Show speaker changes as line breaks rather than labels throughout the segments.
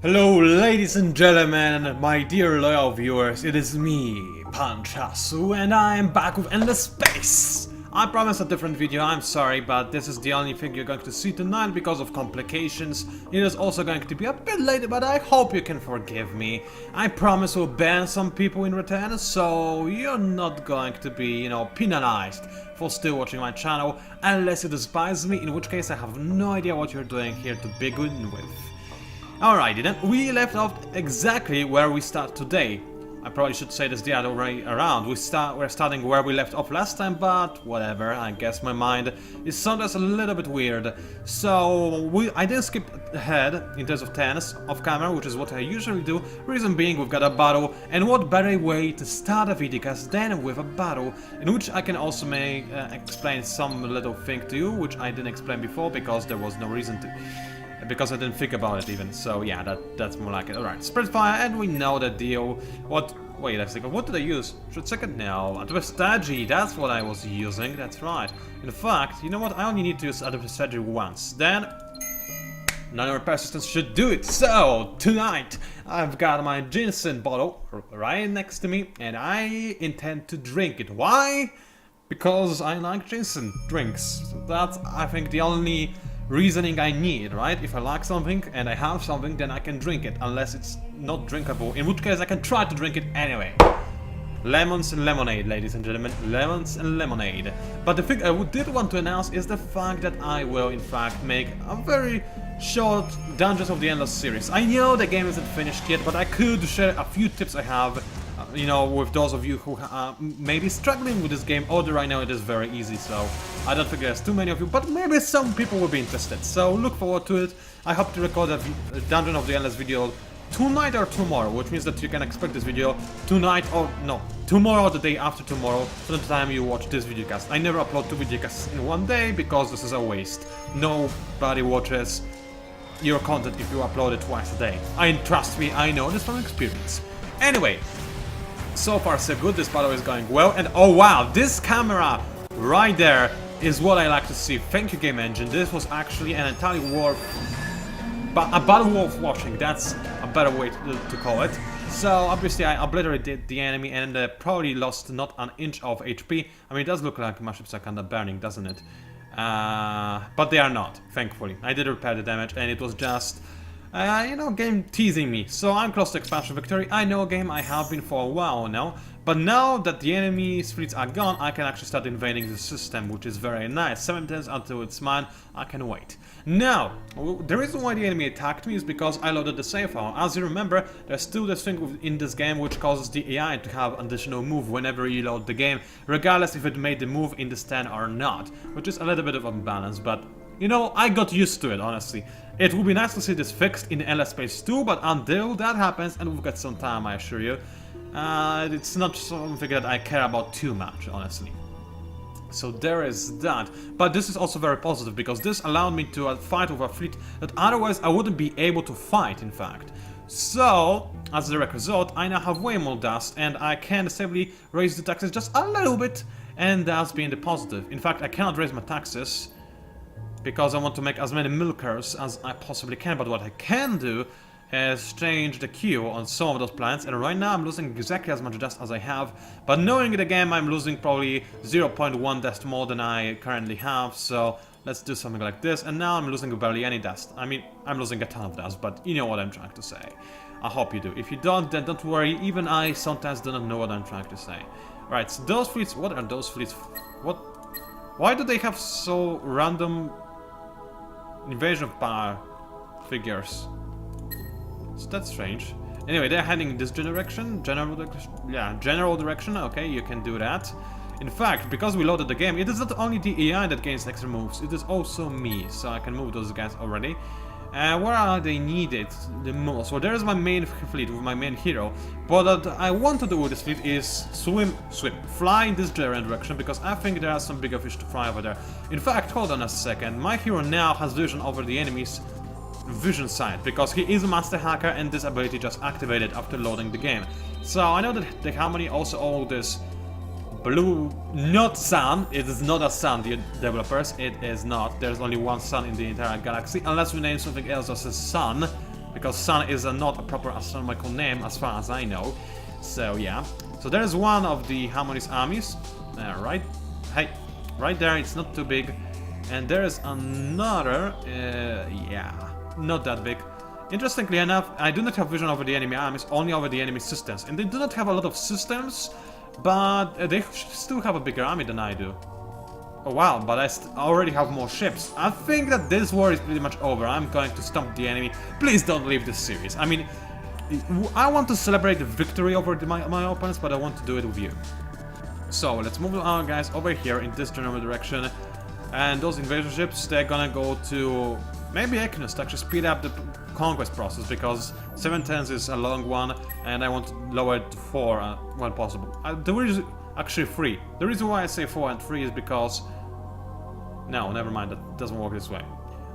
Hello, ladies and gentlemen, my dear loyal viewers, it is me, PANCZASU, and I am back with Endless Space! I promised a different video, I'm sorry, but this is the only thing you're going to see tonight because of complications. It is also going to be a bit late, but I hope you can forgive me. I promise we'll ban some people in return, so you're not going to be, penalized for still watching my channel, unless you despise me, in which case I have no idea what you're doing here to begin with. Alrighty then, we left off exactly where we start today. I probably should say this the other way around. We're starting where we left off last time, but whatever, I guess my mind is sometimes a little bit weird. So, I didn't skip ahead in terms of turns off camera, which is what I usually do. Reason being, we've got a battle, and what better way to start a videocast than with a battle, in which I can also explain some little thing to you, which I didn't explain before because there was no reason to. Because I didn't think about it even, so yeah, that's more like it. Alright, spread fire, and we know the deal. Wait a second, what did I use? Should second? No, adversary, that's what I was using, that's right. In fact, you know what, I only need to use adversary once, then none of our persistence should do it. So, tonight, I've got my ginseng bottle right next to me, and I intend to drink it. Why? Because I like ginseng drinks. That's, I think, the only reasoning I need, right? If I like something and I have something, then I can drink it, unless it's not drinkable, in which case I can try to drink it anyway. Lemons and lemonade, ladies and gentlemen, lemons and lemonade. But the thing I did want to announce is the fact that I will in fact make a very short Dungeons of the Endless series. I know the game isn't finished yet, but I could share a few tips I have, with those of you who are maybe struggling with this game, although right now it is very easy, so I don't think there's too many of you, but maybe some people will be interested, so look forward to it. I hope to record a Dungeon of the Endless video tonight or tomorrow, which means that you can expect this video tonight or no, tomorrow or the day after tomorrow, from the time you watch this videocast. I never upload 2 videocasts in one day because this is a waste. Nobody watches your content if you upload it twice a day. Trust me, I know this from experience. Anyway, so far so good, this battle is going well, and oh wow, this camera right there is what I like to see. Thank you, game engine. This was actually an entirely a battle worth watching. That's a better way to call it. So obviously I obliterated the enemy and probably lost not an inch of HP. I mean, it does look like my ships are kinda burning, doesn't it? But they are not, thankfully. I did repair the damage, and it was just game teasing me. So I'm close to expansion victory. I know a game I have been for a while now, but now that the enemy's fleets are gone, I can actually start invading the system, which is very nice. 7 turns until it's mine, I can wait. Now, the reason why the enemy attacked me is because I loaded the save file. As you remember, there's still this thing in this game which causes the AI to have additional move whenever you load the game, regardless if it made the move in this turn or not, which is a little bit of unbalance, but I got used to it, honestly. It would be nice to see this fixed in Endless Space 2, but until that happens, and we've got some time, I assure you, it's not something that I care about too much, honestly. So there is that. But this is also very positive, because this allowed me to fight with a fleet that otherwise I wouldn't be able to fight, in fact. So, as a direct result, I now have way more dust, and I can safely raise the taxes just a little bit, and that's being the positive. In fact, I cannot raise my taxes, because I want to make as many milkers as I possibly can, but what I can do is change the queue on some of those plants, and right now I'm losing exactly as much dust as I have, but knowing the game I'm losing probably 0.1 dust more than I currently have, so let's do something like this, and now I'm losing barely any dust. I mean, I'm losing a ton of dust, but you know what I'm trying to say. I hope you do. If you don't, then don't worry, even I sometimes do not know what I'm trying to say. Right, so those fleets, what are those fleets? Why do they have so random invasion of power figures? So that's strange. Anyway, they're heading in this direction. General direction. Okay, you can do that. In fact, because we loaded the game, it is not only the AI that gains extra moves, it is also me. So I can move those guys already. Where are they needed the most? Well, there's my main fleet with my main hero. But what I want to do with this fleet is fly in this direction, because I think there are some bigger fish to fry over there. In fact, hold on a second, my hero now has vision over the enemy's vision sight, because he is a master hacker and this ability just activated after loading the game. So I know that Disharmony also all this blue, not sun. It is not a sun, dear developers. It is not. There's only one sun in the entire galaxy, unless we name something else as a sun. because Sun is not a proper astronomical name as far as I know. So yeah. So there's one of the Harmony's armies. Right. Hey, right there, it's not too big. And there's another, yeah, not that big. Interestingly enough, I do not have vision over the enemy armies, only over the enemy systems. And they do not have a lot of systems, but they still have a bigger army than I do. Oh wow, but I already have more ships. I think that this war is pretty much over. I'm going to stomp the enemy. Please don't leave this series. I mean, I want to celebrate the victory over my opponents, but I want to do it with you. So let's move our guys over here in this general direction. And those invasion ships, they're gonna go to maybe Equinus to actually speed up the conquest process, because 7 turns is a long one, and I want to lower it to 4 when possible. The reason, actually 3. The reason why I say 4 and 3 is because... No, never mind, that doesn't work this way.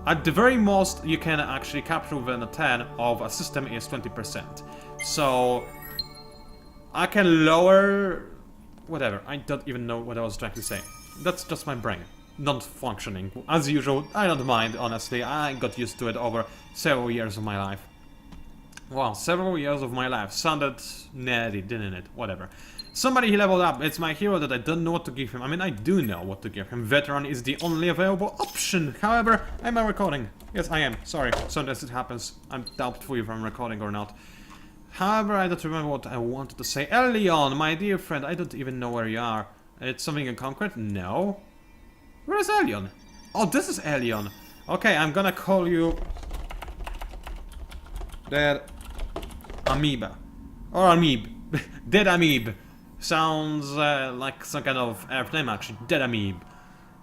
At the very most, you can actually capture within a turn of a system is 20%. So... I can lower... Whatever, I don't even know what I was trying to say. That's just my brain. Not functioning. As usual, I don't mind, honestly. I got used to it over several years of my life. Wow, several years of my life. Sounded nerdy, didn't it? Whatever. Somebody he leveled up. It's my hero that I don't know what to give him. I mean, I do know what to give him. Veteran is the only available option. However, am I recording? Yes, I am. Sorry. Sometimes it happens. I'm doubtful if I'm recording or not. However, I don't remember what I wanted to say. Elion, my dear friend, I don't even know where you are. It's something in concrete? No. Where is Elion? Oh, this is Elion. Okay, I'm gonna call you... Dead Amoeba. Or Amoeb. Dead Amoeb. Sounds like some kind of Earth name, actually. Dead Amoeb.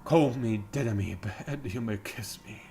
Call me Dead Amoeb, and you may kiss me.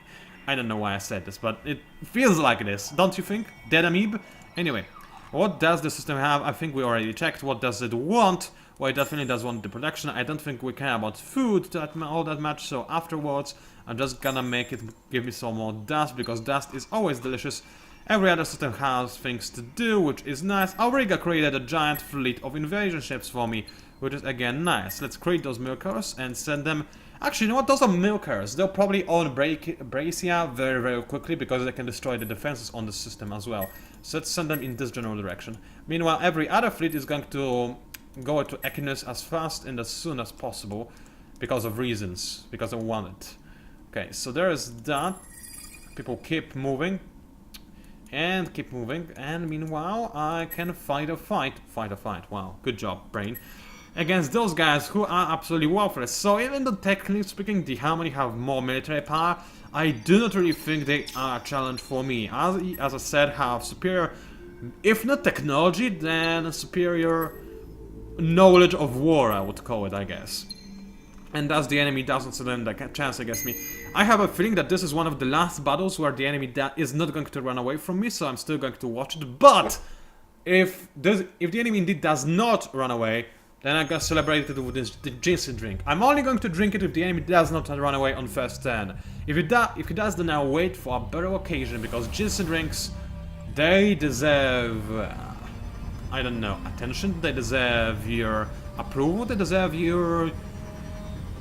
I don't know why I said this, but it feels like this, don't you think? Dead Amoeb? Anyway, what does the system have? I think we already checked. What does it want? Well, it definitely does want the production. I don't think we care about food all that much, so afterwards I'm just gonna make it give me some more dust, because dust is always delicious. Every other system has things to do, which is nice. Auriga created a giant fleet of invasion ships for me, which is again nice. Let's create those milkers and send them... Actually, you know what? Those are milkers. They'll probably own Bracia very, very quickly, because they can destroy the defenses on the system as well. So let's send them in this general direction. Meanwhile, every other fleet is going to go to Equinus as fast and as soon as possible, because of reasons, because I want it. Okay, so there is that. People keep moving. And keep moving, and meanwhile I can fight a fight. Wow, good job, brain. Against those guys who are absolutely worthless. So even though technically speaking the Harmony have more military power, I do not really think they are a challenge for me. As I said, have superior, if not technology, then superior knowledge of war, I would call it, I guess. And thus the enemy doesn't stand a chance against me. I have a feeling that this is one of the last battles where the enemy is not going to run away from me, so I'm still going to watch it. But if the enemy indeed does not run away, then I'm gonna celebrate it with this ginseng drink. I'm only going to drink it if the enemy does not run away on first turn. If it does, then I'll wait for a better occasion, because ginseng drinks, they deserve, I don't know, attention. They deserve your approval. They deserve your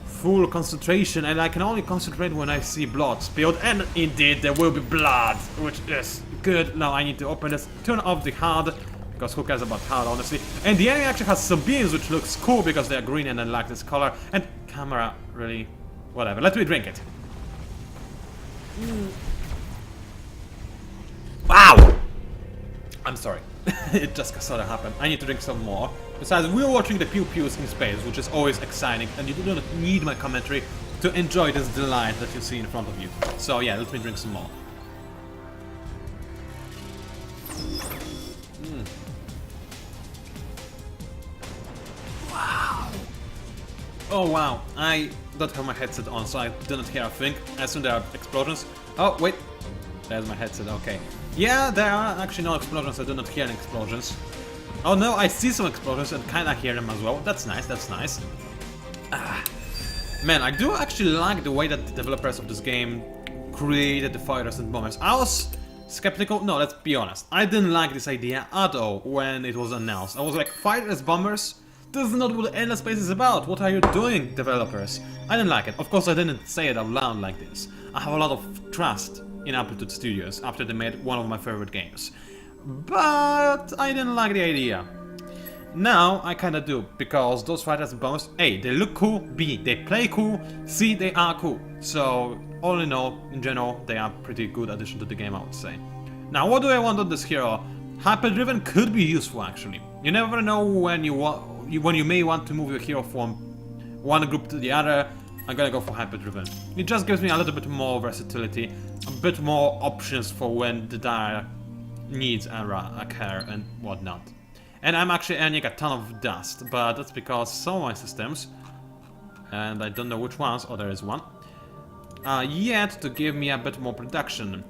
full concentration, and I can only concentrate when I see blood spilled, and indeed there will be blood, which is good. Now I need to open this, turn off the HUD, because who cares about HUD, honestly. And the enemy actually has some beams, which looks cool because they're green and I like this color. And camera, really, whatever. Let me drink it. Wow! I'm sorry. It just sort of happened. I need to drink some more. Besides, we're watching the pew-pews in space, which is always exciting, and you do not need my commentary to enjoy this delight that you see in front of you. So yeah, let me drink some more. Wow! Oh wow, I don't have my headset on, so I do not hear a thing. I assume there are explosions. Oh, wait. There's my headset, okay. Yeah, there are actually no explosions, I do not hear any explosions. Oh no, I see some explosions and kinda hear them as well. That's nice, that's nice. Man, I do actually like the way that the developers of this game created the fighters and bombers. I was skeptical, no, let's be honest. I didn't like this idea at all when it was announced. I was like, fighters, bombers? This is not what Endless Space is about. What are you doing, developers? I didn't like it. Of course, I didn't say it out loud like this. I have a lot of trust in Amplitude Studios after they made one of my favorite games. But I didn't like the idea. Now I kinda do, because those fighters and bombs, A, they look cool, B, they play cool, C, they are cool. So, all in all, in general, they are pretty good addition to the game, I would say. Now, what do I want on this hero? Hyper-driven could be useful, actually. You never know when you may want to move your hero from one group to the other. I'm gonna go for hyper-driven. It just gives me a little bit more versatility, a bit more options for when the dire needs occur and whatnot. And I'm actually earning a ton of dust, but that's because some of my systems, and I don't know which ones, oh there is one, yet to give me a bit more production.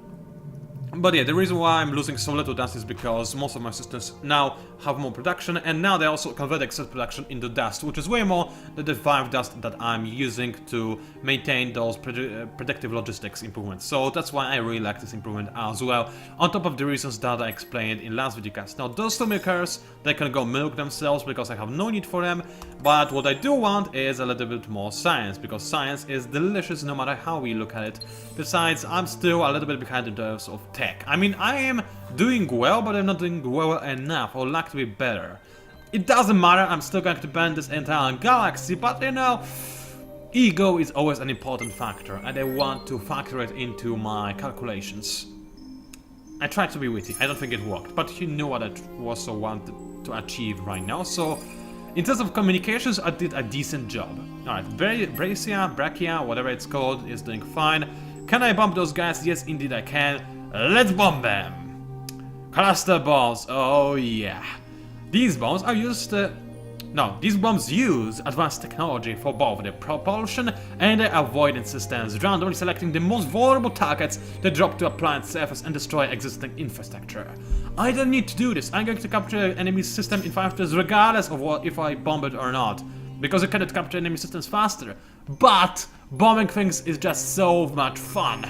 But yeah, the reason why I'm losing so little dust is because most of my systems now have more production, and now they also convert excess production into dust, which is way more than the 5 dust that I'm using to maintain those predictive logistics improvements. So that's why I really like this improvement as well, on top of the reasons that I explained in last videocast. Now those 2 milkers, they can go milk themselves because I have no need for them, but what I do want is a little bit more science, because science is delicious no matter how we look at it. Besides, I'm still a little bit behind in terms of tech. I mean, I am doing well, but I'm not doing well enough. I would like to be better. It doesn't matter, I'm still going to ban this entire galaxy, but you know, ego is always an important factor, and I want to factor it into my calculations. I tried to be witty, I don't think it worked, but you know what I also wanted to achieve right now, so in terms of communications, I did a decent job. Alright, Brachia, whatever it's called, is doing fine. Can I bomb those guys? Yes, indeed I can. Let's bomb them! Cluster bombs, oh yeah. These bombs are used these bombs use advanced technology for both the propulsion and the avoidance systems, randomly selecting the most vulnerable targets that drop to a planet's surface and destroy existing infrastructure. I don't need to do this, I'm going to capture an enemy system in 5 turns regardless of if I bomb it or not, because I cannot capture enemy systems faster. But bombing things is just so much fun.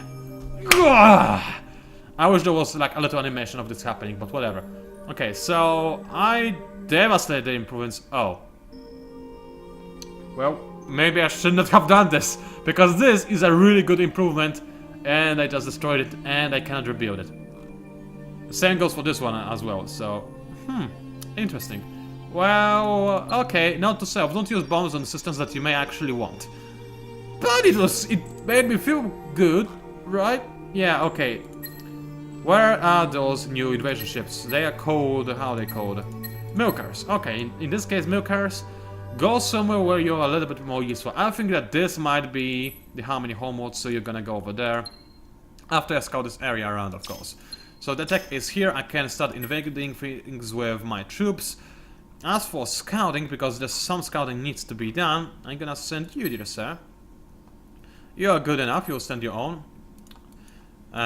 Ugh! I wish there was like a little animation of this happening, but whatever. Okay, so I devastated the improvements. Oh. Well, maybe I should not have done this, because this is a really good improvement, and I just destroyed it, and I cannot rebuild it. The same goes for this one as well, so... interesting. Well, okay, note to self, don't use bombs on systems that you may actually want. But it made me feel good, right? Yeah, okay. Where are those new invasion ships? They are called... how are they called? Milkers. Okay, in this case, Milkers, go somewhere where you're a little bit more useful. I think that this might be the Harmony homeworld, so you're gonna go over there. After I scout this area around, of course. So the tech is here, I can start invading things with my troops. As for scouting, because there's some scouting needs to be done, I'm gonna send you, dear sir. You're good enough, you'll send your own.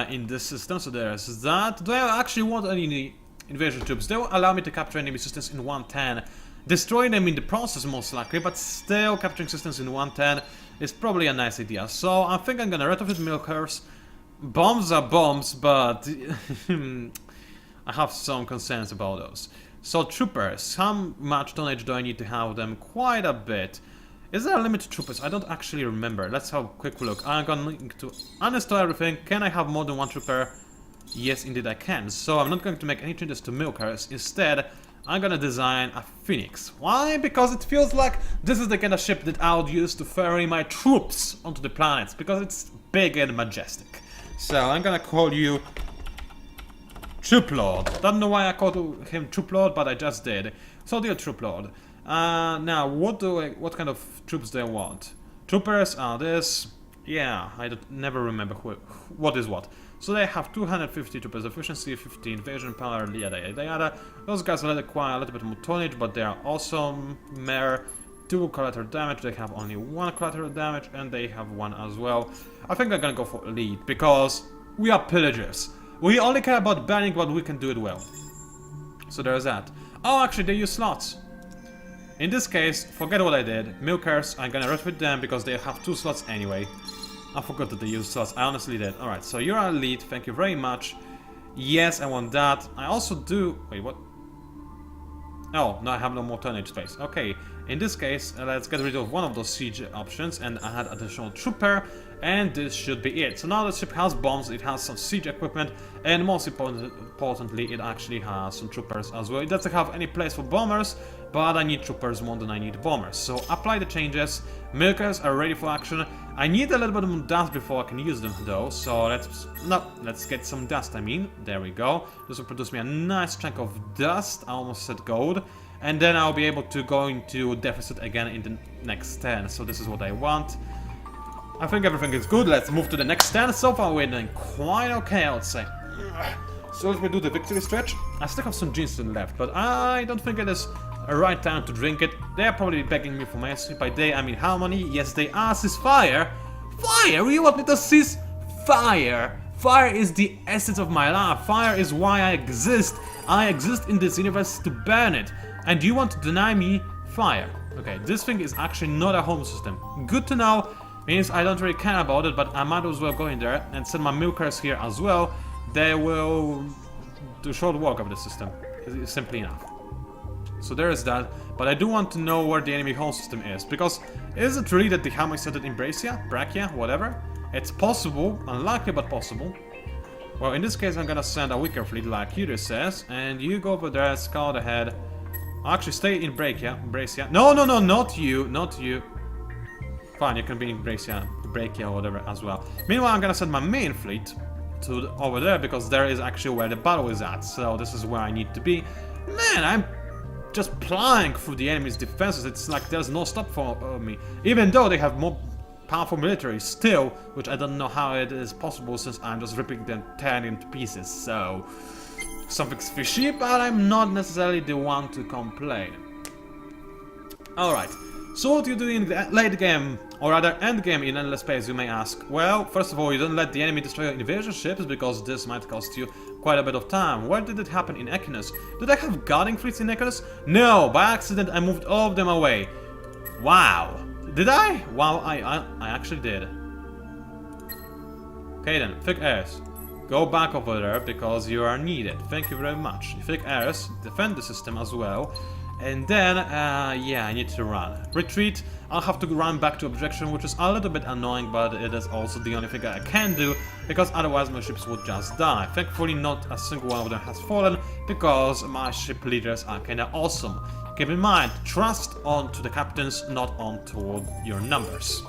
In this system, so there's that. Do I actually want any invasion troops? They will allow me to capture enemy systems in 110, destroying them in the process most likely, but still capturing systems in 110 is probably a nice idea. So I think I'm gonna retrofit milkers. Bombs are bombs, but I have some concerns about those. So troopers, how much tonnage do I need to have them? Quite a bit. Is there a limit to troopers? I don't actually remember. Let's have a quick look. I'm going to uninstall everything. Can I have more than 1 trooper? Yes, indeed I can. So I'm not going to make any changes to milkers. Instead, I'm gonna design a Phoenix. Why? Because it feels like this is the kind of ship that I would use to ferry my troops onto the planets. Because it's big and majestic. So I'm gonna call you Troop Lord. Don't know why I called him Troop Lord, but I just did. So dear Troop Lord. Now, what kind of troops do I want? Troopers are this. Yeah, I never remember what is what. So they have 250 troopers efficiency, 50 invasion power, yada yada yada. Those guys require a little bit more tonnage, but they are also mere 2 collateral damage. They have only 1 collateral damage, and they have 1 as well. I think I'm gonna go for elite, because we are pillagers. We only care about banning, but we can do it well. So there's that. Oh, actually, they use slots. In this case, forget what I did. Milkers, I'm gonna retrofit them because they have 2 slots anyway. I forgot that they use slots, I honestly did. Alright, so you're a lead, thank you very much. Yes, I want that. I also do... wait, what? Oh, no, I have no more tonnage space. Okay, in this case, let's get rid of one of those siege options and add additional trooper, and this should be it. So now the ship has bombs, it has some siege equipment, and most importantly, it actually has some troopers as well. It doesn't have any place for bombers, but I need troopers more than I need bombers. So apply the changes. Milkers are ready for action. I need a little bit of dust before I can use them though, so let's get some dust, I mean. There we go. This will produce me a nice chunk of dust. I almost said gold. And then I'll be able to go into deficit again in the next turn. So this is what I want. I think everything is good. Let's move to the next turn. So far we're doing quite okay, I would say. So let me do the victory stretch. I still have some ginseng left, but I don't think it is a right time to drink it. They are probably begging me for mercy. By they, I mean harmony. Yes, they are. Cease fire. Fire? You want me to cease fire? Fire is the essence of my life. Fire is why I exist. I exist in this universe to burn it. And you want to deny me fire? Okay, this thing is actually not a home system. Good to know. Means I don't really care about it, but I might as well go in there and send my milkers here as well. They will do short work of the system. It's simply enough. So there is that, but I do want to know where the enemy home system is, because is it really that the Disharmony set it in Brachia, whatever? It's possible, unlikely but possible. Well, in this case I'm gonna send a weaker fleet like Yuri says, and you go over there, scout ahead. Actually stay in Brachia. No, not you. Fine, you can be in Brachia or whatever as well. Meanwhile, I'm gonna send my main fleet to over there, because there is actually where the battle is at, so this is where I need to be. Man, I'm just plying through the enemy's defenses. It's like there's no stop for me. Even though they have more powerful military still, which I don't know how it is possible since I'm just ripping them 10 into pieces. So something's fishy, but I'm not necessarily the one to complain. Alright, so what do you do in the late game, or rather end game in Endless Space, you may ask? Well, first of all, you don't let the enemy destroy your invasion ships, because this might cost you quite a bit of time. Where did it happen in Equinus? Did I have guarding fleets in Equinus? No, by accident I moved all of them away. Wow. Did I? Wow, I actually did. Okay then, thick airs. Go back over there, because you are needed. Thank you very much. Thick airs, defend the system as well. And then, yeah, I need to run. Retreat, I'll have to run back to objection, which is a little bit annoying, but it is also the only thing I can do, because otherwise my ships would just die. Thankfully, not a single one of them has fallen, because my ship leaders are kinda awesome. Keep in mind, trust onto the captains, not onto your numbers.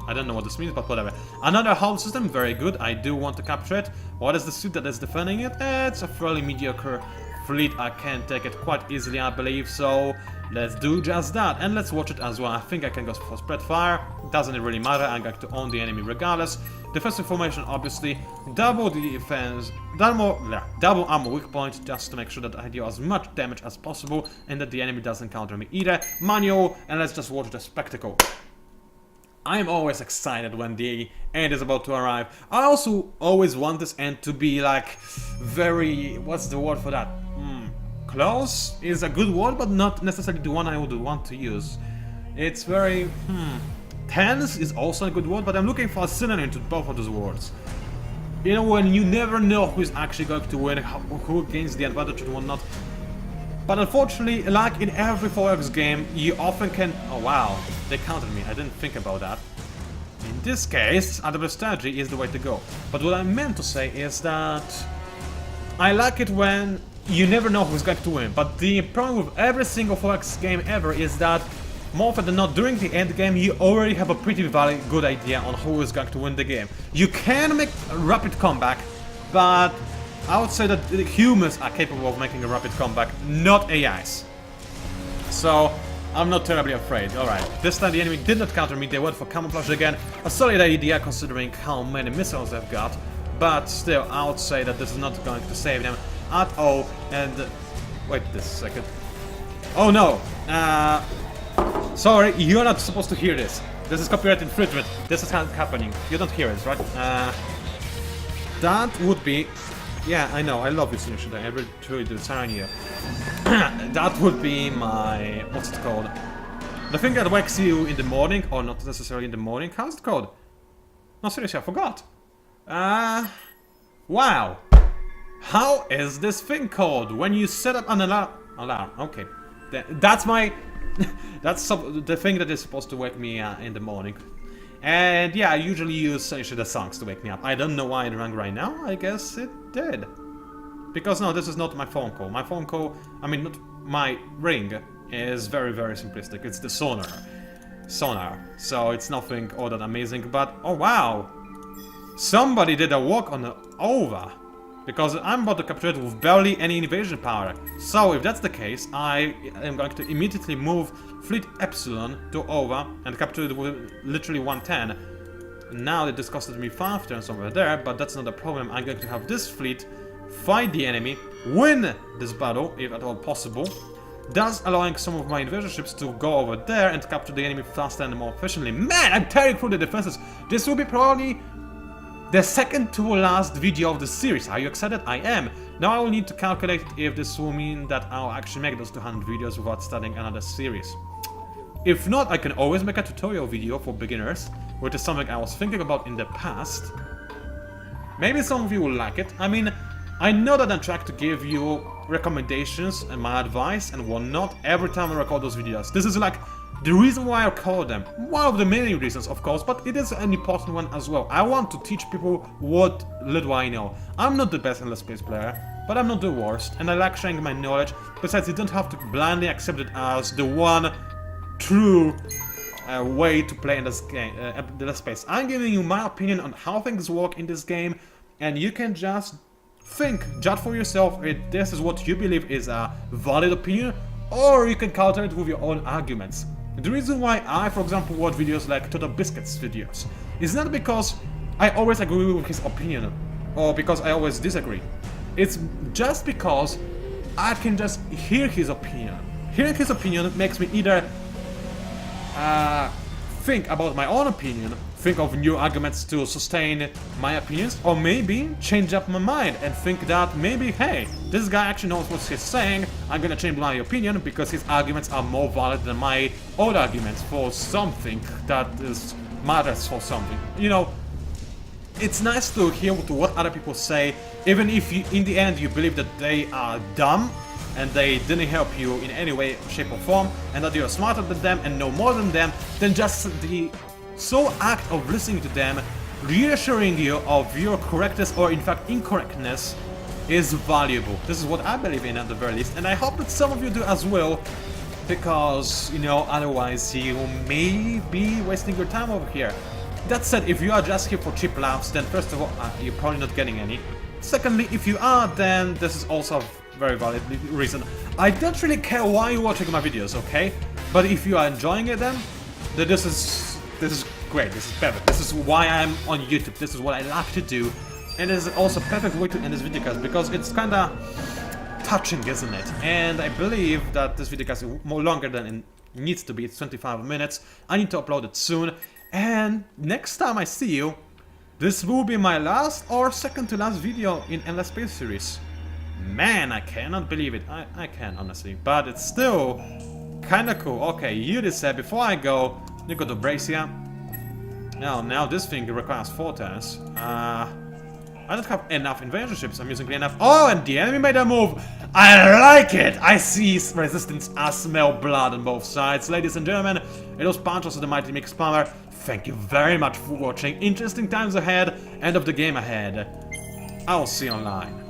I don't know what this means, but whatever. Another home system, very good, I do want to capture it. What is the suit that is defending it? It's a fairly mediocre fleet. I can take it quite easily, I believe, so let's do just that. And let's watch it as well. I think I can go for spread fire. Doesn't really matter, I'm going to own the enemy regardless. Defensive formation, obviously. Double defense, double armor weak point, just to make sure that I deal as much damage as possible and that the enemy doesn't counter me either. Manual, and let's just watch the spectacle. I'm always excited when the end is about to arrive. I also always want this end to be like very, what's the word for that? Close is a good word, but not necessarily the one I would want to use. It's very, tense is also a good word, but I'm looking for a synonym to both of those words. You know, when you never know who is actually going to win, who gains the advantage and whatnot. But unfortunately, like in every 4X game, you often can... Oh wow, they countered me, I didn't think about that. In this case, adaptive strategy is the way to go. But what I meant to say is that I like it when you never know who's going to win. But the problem with every single 4X game ever is that more often than not, during the end game, you already have a pretty good idea on who is going to win the game. You can make a rapid comeback, but I would say that humans are capable of making a rapid comeback, not AIs. So, I'm not terribly afraid. Alright, this time the enemy did not counter me, they went for camouflage again. A solid idea considering how many missiles they've got. But still, I would say that this is not going to save them at all. And... wait this second. Oh no! Sorry, you're not supposed to hear this. This is copyright infringement. This is happening. You don't hear it, right? That would be... Yeah, I know, I love you, Sinister. I really truly do. Sorry, that would be my... what's it called? The thing that wakes you in the morning, or not necessarily in the morning. How's it called? No, seriously, I forgot. Wow. How is this thing called? When you set up an alarm. Okay. That's my... that's the thing that is supposed to wake me in the morning. And yeah, I usually use the songs to wake me up. I don't know why it rang right now. I guess it did. Because no, this is not my phone call. My phone call, I mean, not my ring, is very, very simplistic. It's the sonar. So it's nothing all that amazing, but oh wow! Somebody did a walk on the over. Because I'm about to capture it with barely any invasion power. So if that's the case, I am going to immediately move Fleet Epsilon to over and capture it with literally 110. Now it just costed me 5 turns over there, but that's not a problem. I'm going to have this fleet fight the enemy, win this battle, if at all possible, thus allowing some of my invasion ships to go over there and capture the enemy faster and more efficiently. Man, I'm tearing through the defenses. This will be probably the second to last video of the series. Are you excited? I am. Now I will need to calculate if this will mean that I'll actually make those 200 videos without starting another series. If not, I can always make a tutorial video for beginners, which is something I was thinking about in the past. Maybe some of you will like it. I mean, I know that I'm trying to give you recommendations and my advice and whatnot every time I record those videos. This is like the reason why I record them. One of the many reasons, of course, but it is an important one as well. I want to teach people what little I know. I'm not the best endless space player, but I'm not the worst, and I like sharing my knowledge. Besides, you don't have to blindly accept it as the one true way to play in this game, endless space. I'm giving you my opinion on how things work in this game, and you can just judge for yourself if this is what you believe is a valid opinion, or you can counter it with your own arguments. The reason why I, for example, watch videos like Total Biscuit's videos is not because I always agree with his opinion, or because I always disagree. It's just because I can just hear his opinion. Hearing his opinion makes me either think about my own opinion, think of new arguments to sustain my opinions, or maybe change up my mind and think that maybe, hey, this guy actually knows what he's saying, I'm gonna change my opinion because his arguments are more valid than my own arguments for something that matters for something. You know, it's nice to hear what other people say, even if you, in the end you believe that they are dumb and they didn't help you in any way, shape or form, and that you're smarter than them and know more than them, then just the sole act of listening to them, reassuring you of your correctness or in fact incorrectness, is valuable. This is what I believe in at the very least, and I hope that some of you do as well, because, you know, otherwise you may be wasting your time over here. That said, if you are just here for cheap laughs, then first of all, you're probably not getting any. Secondly, if you are, then this is also a very valid reason. I don't really care why you're watching my videos, okay? But if you are enjoying it, then this is great, this is perfect. This is why I'm on YouTube, this is what I like to do. And it's also a perfect way to end this videocast, because it's kinda touching, isn't it? And I believe that this videocast is more longer than it needs to be. It's 25 minutes. I need to upload it soon. And next time I see you, this will be my last or second to last video in Endless Space series. Man, I cannot believe it. I can, honestly. But it's still kinda cool. Okay, you just said before I go, you go to Bracia. Now this thing requires 4 turns. I don't have enough invasion ships, I'm using enough. Oh, and the enemy made a move! I like it! I see resistance, I smell blood on both sides. Ladies and gentlemen, it was PANCZASU, the Mighty Mix Spammer. Thank you very much for watching. Interesting times ahead, end of the game ahead. I'll see you online.